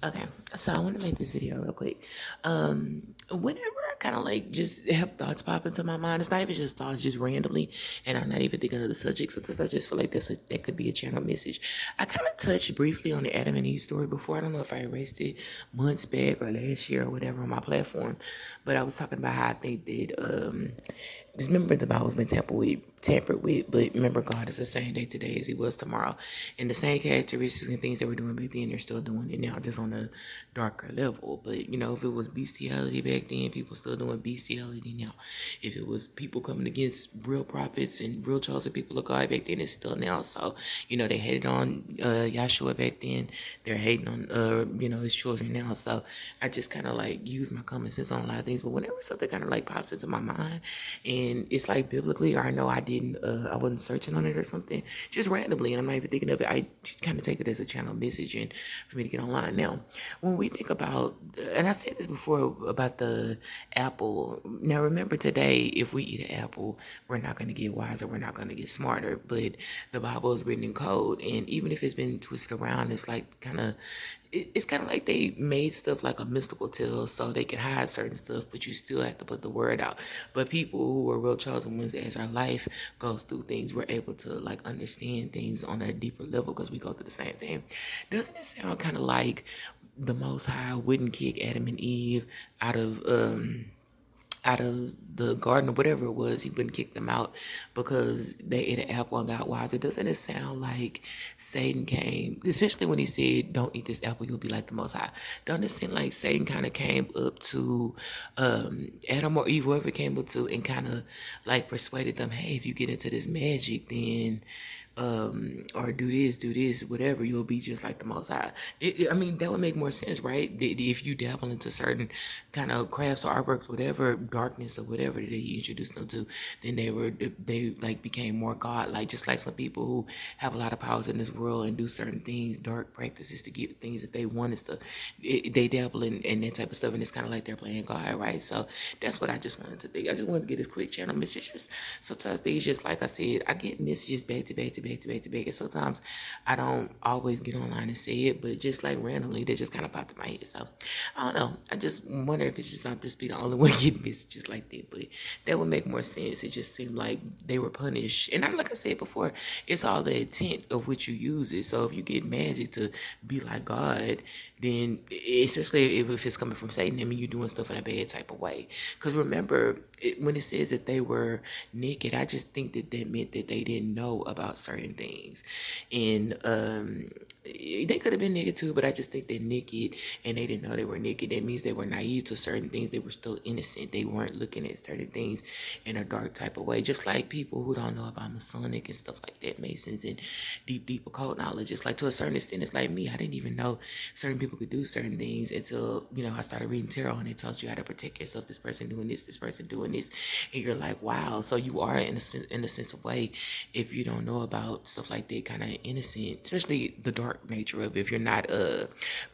Okay, so I want to make this video real quick. Whenever I kind of like just have thoughts pop into my mind, it's not even just thoughts, just randomly, and I'm not even thinking of the subject. Sometimes I just feel like that could be a channel message. I kind of touched briefly on the Adam and Eve story before. I don't know if I erased it months back or last year or whatever on my platform, but I was talking about how I think that just remember the Bible's been tampered with, but remember God is the same day today as he was tomorrow. And the same characteristics and things that we're doing back then, they're still doing it now, just on a darker level. But, if it was bestiality back then, people still doing bestiality now. If it was people coming against real prophets and real chosen people of God back then, it's still now. So, they hated on Yahshua back then. They're hating on, his children now. So I just kind of like use my common sense on a lot of things. But whenever something kind of like pops into my mind, and it's like biblically, or I know I wasn't searching on it or something, just randomly, and I'm not even thinking of it, I kind of take it as a channel message and for me to get online. Now, when we think about, and I said this before about the apple, now remember today, if we eat an apple, we're not going to get wiser, we're not going to get smarter, but the Bible is written in code, and even if it's been twisted around, it's like it's kind of like they made stuff like a mystical tale so they can hide certain stuff, but you still have to put the word out. But people who are real chosen ones, as our life goes through things, we're able to like understand things on a deeper level because we go through the same thing. Doesn't it sound kind of like the Most High wouldn't kick Adam and Eve out of the garden or whatever it was? He wouldn't kick them out because they ate an apple and got wiser. Doesn't it sound like Satan came, especially when he said, "Don't eat this apple, you'll be like the Most High"? Don't it seem like Satan kind of came up to Adam or Eve, whoever came up to, and kind of like persuaded them, "Hey, if you get into this magic, then or do this, whatever, you'll be just like the Most High." I mean, that would make more sense, right? If you dabble into certain kind of crafts or artworks, whatever darkness or whatever that he introduced them to, then they like became more God, like just like some people who have a lot of powers in this world and do certain things, dark practices to get things that they want and stuff. They dabble in that type of stuff, and it's kind of like they're playing God, right? So that's what I just wanted to think. I just wanted to get this quick channel message. Just sometimes things, just like I said, I get messages back to back to back to back to back, and sometimes I don't always get online and say it, but just like randomly, they just kind of popped in my head. So I don't know. I just wonder if it's just I'll just be the only one getting messages like that, but that would make more sense. It just seemed like they were punished, and like I said before, it's all the intent of which you use it. So if you get magic to be like God, then especially if it's coming from Satan, I mean, you're doing stuff in a bad type of way. Because remember, when it says that they were naked, I just think that meant that they didn't know about certain things, and they could have been naked too, but I just think they're naked and they didn't know they were naked. That means they were naive to certain things. They were still innocent. They weren't looking at certain things in a dark type of way. Just like people who don't know about Masonic and stuff like that, Masons and deep occult knowledge. It's like, to a certain extent, it's like me. I didn't even know certain people could do certain things until, I started reading tarot and it tells you how to protect yourself. This person doing this person doing this. And you're like, wow. So you are in a sense of way, if you don't know about stuff like that, kind of innocent, especially the dark nature of it. If you're not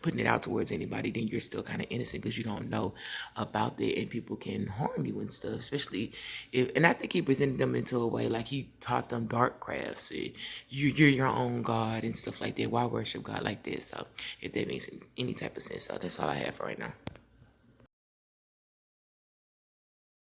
putting it out towards anybody, then you're still kind of innocent because you don't know about it, and people can harm you and stuff. Especially if, and I think he presented them into a way like he taught them dark crafts. You're your own God and stuff like that. Why worship God like this? So if that makes any type of sense, so that's all I have for right now.